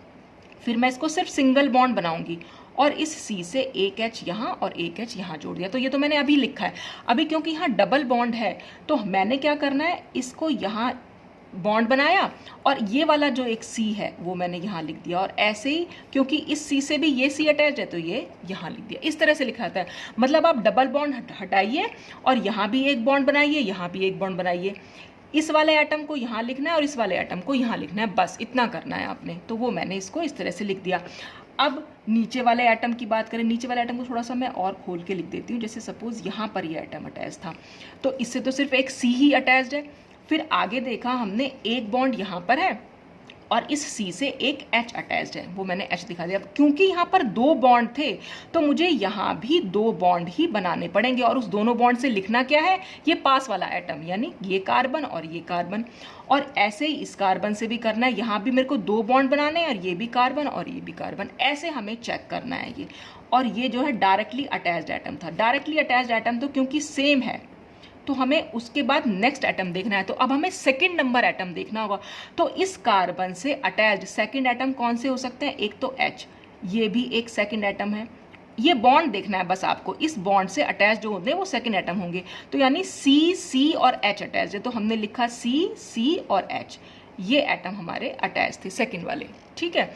फिर मैं इसको सिर्फ सिंगल बॉन्ड बनाऊंगी और इस C से एक H यहाँ और एक H यहाँ जोड़ दिया। तो ये तो मैंने अभी लिखा है। अभी क्योंकि यहाँ डबल बॉन्ड है तो मैंने क्या करना है, इसको यहाँ बॉन्ड बनाया और ये वाला जो एक C है वो मैंने यहाँ लिख दिया, और ऐसे ही क्योंकि इस C से भी ये C अटैच है तो ये यहाँ लिख दिया। इस तरह से लिखा था। मतलब आप डबल बॉन्ड हटाइए और यहाँ भी एक बॉन्ड बनाइए, यहाँ भी एक बॉन्ड बनाइए। इस वाले एटम को यहाँ लिखना है और इस वाले एटम को यहाँ लिखना है, बस इतना करना है आपने। तो वो मैंने इसको इस तरह से लिख दिया। अब नीचे वाले एटम की बात करें, नीचे वाले एटम को थोड़ा सा मैं और खोल के लिख देती हूँ। जैसे सपोज यहाँ पर ये एटम अटैच था तो इससे तो सिर्फ एक C ही अटैच्ड है। फिर आगे देखा हमने एक बॉन्ड यहाँ पर है और इस C से एक H अटैच्ड है, वो मैंने H दिखा दिया। क्योंकि यहाँ पर 2 बॉन्ड थे तो मुझे यहाँ भी 2 बॉन्ड ही बनाने पड़ेंगे, और उस दोनों बॉन्ड से लिखना क्या है, ये पास वाला एटम, यानी ये कार्बन और ये कार्बन। और ऐसे ही इस कार्बन से भी करना है, यहाँ भी मेरे को 2 बॉन्ड बनाने हैं, और ये भी कार्बन और ये भी कार्बन, ऐसे हमें चेक करना है ये। और ये जो है डायरेक्टली अटैच्ड एटम था। डायरेक्टली अटैच्ड एटम तो क्योंकि सेम है तो हमें उसके बाद नेक्स्ट एटम देखना है। तो अब हमें सेकंड नंबर एटम देखना होगा। तो इस कार्बन से अटैच्ड सेकंड एटम कौन से हो सकते हैं, एक तो H, ये भी एक सेकंड एटम है। ये बॉन्ड देखना है बस आपको, इस बॉन्ड से अटैच जो होते हैं वो सेकंड एटम होंगे। तो यानी C और H अटैच है, तो हमने लिखा C और H, ये एटम हमारे अटैच थे सेकंड वाले। ठीक है,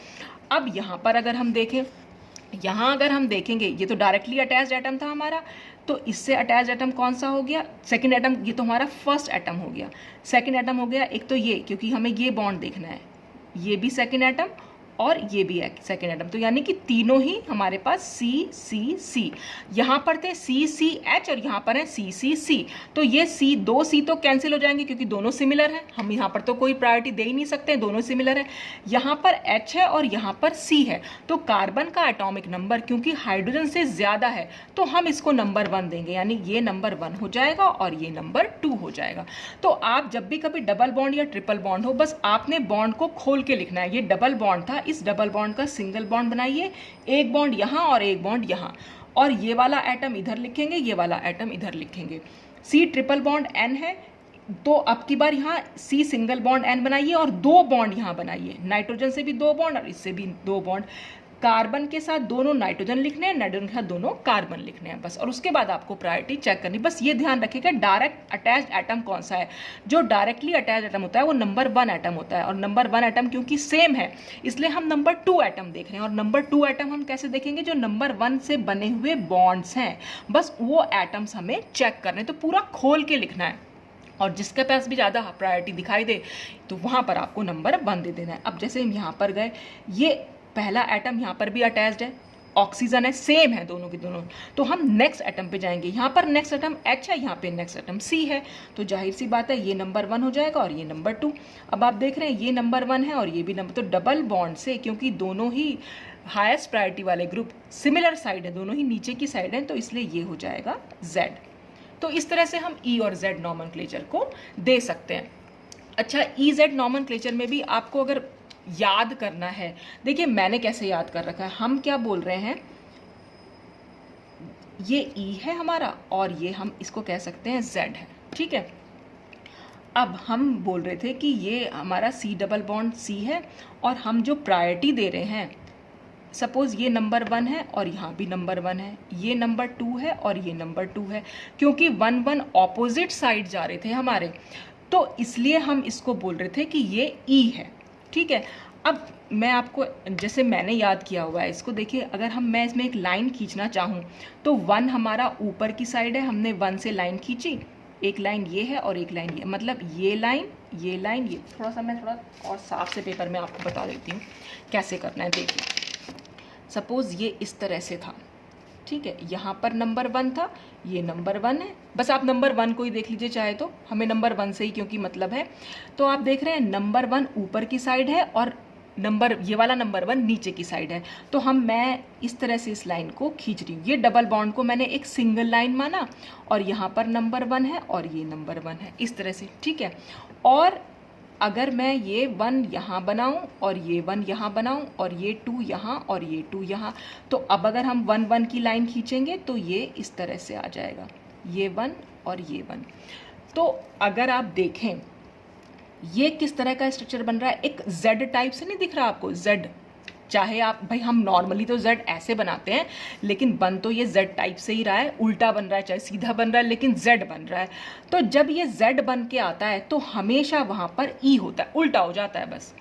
अब यहाँ पर अगर हम देखें, यहाँ अगर हम देखेंगे ये तो डायरेक्टली अटैच्ड एटम था हमारा, तो इससे अटैच्ड एटम कौन सा हो गया, सेकंड एटम। ये तो हमारा फर्स्ट एटम हो गया, सेकंड एटम हो गया एक तो ये, क्योंकि हमें ये बॉन्ड देखना है, ये भी सेकंड एटम और ये भी है सेकेंड एटम। तो यानी कि तीनों ही हमारे पास C यहाँ पर थे CH और यहाँ पर है C। तो ये दो C तो कैंसिल हो जाएंगे क्योंकि दोनों सिमिलर हैं, हम यहाँ पर तो कोई प्रायोरिटी दे ही नहीं सकते, दोनों सिमिलर है। यहाँ पर H है और यहाँ पर C है, तो कार्बन का एटॉमिक नंबर क्योंकि हाइड्रोजन से ज़्यादा है तो हम इसको नंबर 1 देंगे, यानी ये नंबर 1 हो जाएगा और ये नंबर 2 हो जाएगा। तो आप जब भी कभी डबल बॉन्ड या ट्रिपल बॉन्ड हो, बस आपने बॉन्ड को खोल के लिखना है। ये डबल बॉन्ड था, इस डबल बॉन्ड का सिंगल बॉन्ड बनाइए, एक बॉन्ड यहाँ और एक बॉन्ड यहाँ, और ये वाला एटम इधर लिखेंगे, ये वाला एटम इधर लिखेंगे। C ट्रिपल बॉन्ड N है, तो अब की बार यहाँ C सिंगल बॉन्ड N बनाइए और 2 बॉन्ड यहाँ बनाइए, नाइट्रोजन से भी 2 बॉन्ड और इससे भी 2 बॉन्ड। कार्बन के साथ दोनों नाइट्रोजन लिखने हैं, नाइट्रोजन के साथ दोनों कार्बन लिखने हैं बस। और उसके बाद आपको प्रायोरिटी चेक करनी, बस ये ध्यान रखिएगा डायरेक्ट अटैच्ड एटम कौन सा है। जो डायरेक्टली अटैच्ड एटम होता है वो नंबर 1 एटम होता है, और नंबर 1 एटम क्योंकि सेम है इसलिए हम नंबर 2 एटम देख रहे हैं। और नंबर 2 एटम हम कैसे देखेंगे, जो नंबर 1 से बने हुए बॉन्ड्स हैं, बस वो एटम्स हमें चेक करने, तो पूरा खोल के लिखना है। और जिसके पास भी ज़्यादा प्रायोरिटी दिखाई दे तो वहाँ पर आपको नंबर 1 दे देना है। अब जैसे हम यहाँ पर गए, ये पहला एटम यहाँ पर भी अटैच्ड है, ऑक्सीजन है, सेम है दोनों की दोनों, तो हम नेक्स्ट एटम पे जाएंगे। यहाँ पर नेक्स्ट एटम H है, यहाँ पे नेक्स्ट एटम C है, तो जाहिर सी बात है ये नंबर 1 हो जाएगा और ये नंबर 2। अब आप देख रहे हैं ये नंबर 1 है और ये भी नंबर, तो डबल बॉन्ड से, क्योंकि दोनों ही हाईएस्ट प्रायोरिटी वाले ग्रुप सिमिलर साइड है, दोनों ही नीचे की साइड है, तो इसलिए ये हो जाएगा Z। तो इस तरह से हम E और Z नॉमेनक्लेचर को दे सकते हैं। अच्छा, EZ नॉमेनक्लेचर में भी आपको अगर याद करना है, देखिए मैंने कैसे याद कर रखा है, हम क्या बोल रहे हैं, ये E है हमारा और ये हम इसको कह सकते हैं Z है, ठीक है। अब हम बोल रहे थे कि ये हमारा C डबल बॉन्ड C है और हम जो प्रायोरिटी दे रहे हैं, सपोज ये नंबर 1 है और यहाँ भी नंबर 1 है, ये नंबर 2 है और ये नंबर 2 है, क्योंकि 1 1 ऑपोजिट साइड जा रहे थे हमारे, तो इसलिए हम इसको बोल रहे थे कि ये E है, ठीक है। अब मैं आपको, जैसे मैंने याद किया हुआ है इसको, देखिए अगर मैं इसमें एक लाइन खींचना चाहूँ तो 1 हमारा ऊपर की साइड है, हमने 1 से लाइन खींची, एक लाइन ये है और एक लाइन ये, मतलब ये लाइन ये। थोड़ा सा मैं थोड़ा और साफ से पेपर में आपको बता देती हूँ कैसे करना है। देखिए सपोज़ ये इस तरह से था, ठीक है, यहाँ पर नंबर 1 था, ये नंबर 1 है, बस आप नंबर 1 को ही देख लीजिए चाहे तो, हमें नंबर 1 से ही क्योंकि मतलब है। तो आप देख रहे हैं नंबर 1 ऊपर की साइड है और ये वाला नंबर 1 नीचे की साइड है, तो मैं इस तरह से इस लाइन को खींच रही हूँ। ये डबल बॉन्ड को मैंने एक सिंगल लाइन माना और यहाँ पर नंबर 1 है और ये नंबर 1 है, इस तरह से, ठीक है। और अगर मैं ये 1 यहाँ बनाऊँ और ये 1 यहाँ बनाऊँ और ये 2 यहाँ और ये 2 यहाँ, तो अब अगर हम 1 1 की लाइन खींचेंगे तो ये इस तरह से आ जाएगा, ये 1 और ये 1। तो अगर आप देखें ये किस तरह का स्ट्रक्चर बन रहा है, एक Z टाइप से नहीं दिख रहा आपको, Z, चाहे आप भाई हम नॉर्मली तो Z ऐसे बनाते हैं, लेकिन बन तो ये Z टाइप से ही रहा है, उल्टा बन रहा है चाहे सीधा बन रहा है, लेकिन Z बन रहा है। तो जब ये Z बन के आता है तो हमेशा वहाँ पर E होता है, उल्टा हो जाता है बस।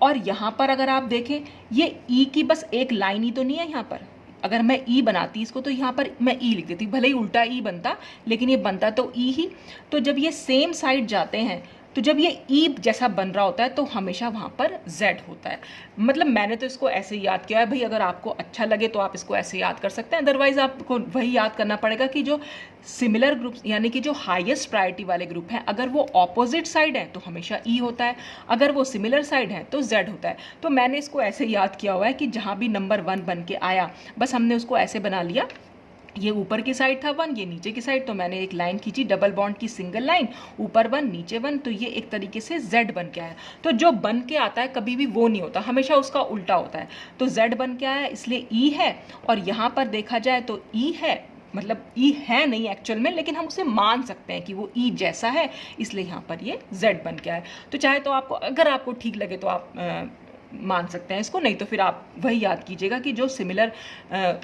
और यहाँ पर अगर आप देखें ये E की बस एक लाइन ही तो नहीं है यहाँ पर, अगर मैं E बनाती इसको तो यहाँ पर मैं E लिख देती, भले ही उल्टा E बनता लेकिन ये बनता तो E ही। तो जब ये सेम साइड जाते हैं तो जब ये ई जैसा बन रहा होता है तो हमेशा वहाँ पर जेड होता है। मतलब मैंने तो इसको ऐसे याद किया है भाई, अगर आपको अच्छा लगे तो आप इसको ऐसे याद कर सकते हैं, अदरवाइज आपको वही याद करना पड़ेगा कि जो सिमिलर ग्रुप यानी कि जो हाईएस्ट प्रायोरिटी वाले ग्रुप हैं, अगर वो ऑपोजिट साइड है तो हमेशा ई होता है, अगर वो सिमिलर साइड है तो जेड होता है। तो मैंने इसको ऐसे याद किया हुआ है कि जहाँ भी नंबर 1 बन के आया बस हमने उसको ऐसे बना लिया, ये ऊपर की साइड था 1, ये नीचे की साइड, तो मैंने एक लाइन खींची डबल बॉन्ड की सिंगल लाइन, ऊपर 1 नीचे 1, तो ये एक तरीके से Z बन के आया। तो जो बन के आता है कभी भी वो नहीं होता, हमेशा उसका उल्टा होता है। तो Z बन के आया इसलिए E है, और यहाँ पर देखा जाए तो E है, मतलब E है नहीं एक्चुअल में, लेकिन हम उसे मान सकते हैं कि वो E जैसा है, इसलिए यहाँ पर ये Z बन के आया। तो चाहे तो आपको, अगर आपको ठीक लगे तो आप मान सकते हैं इसको, नहीं तो फिर आप वही याद कीजिएगा कि जो सिमिलर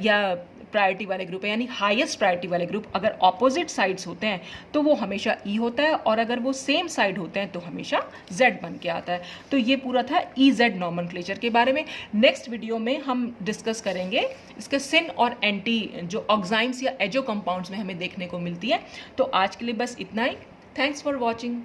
या प्रायोरिटी वाले ग्रुप है यानी हाईएस्ट प्रायोरिटी वाले ग्रुप अगर ऑपोजिट साइड्स होते हैं तो वो हमेशा ई होता है, और अगर वो सेम साइड होते हैं तो हमेशा जेड बन के आता है। तो ये पूरा था ई जेड नॉमेनक्लेचर के बारे में। नेक्स्ट वीडियो में हम डिस्कस करेंगे इसके सिन और एंटी जो ऑक्साइन्स या एजो कंपाउंड्स में हमें देखने को मिलती है। तो आज के लिए बस इतना ही। Thanks for watching.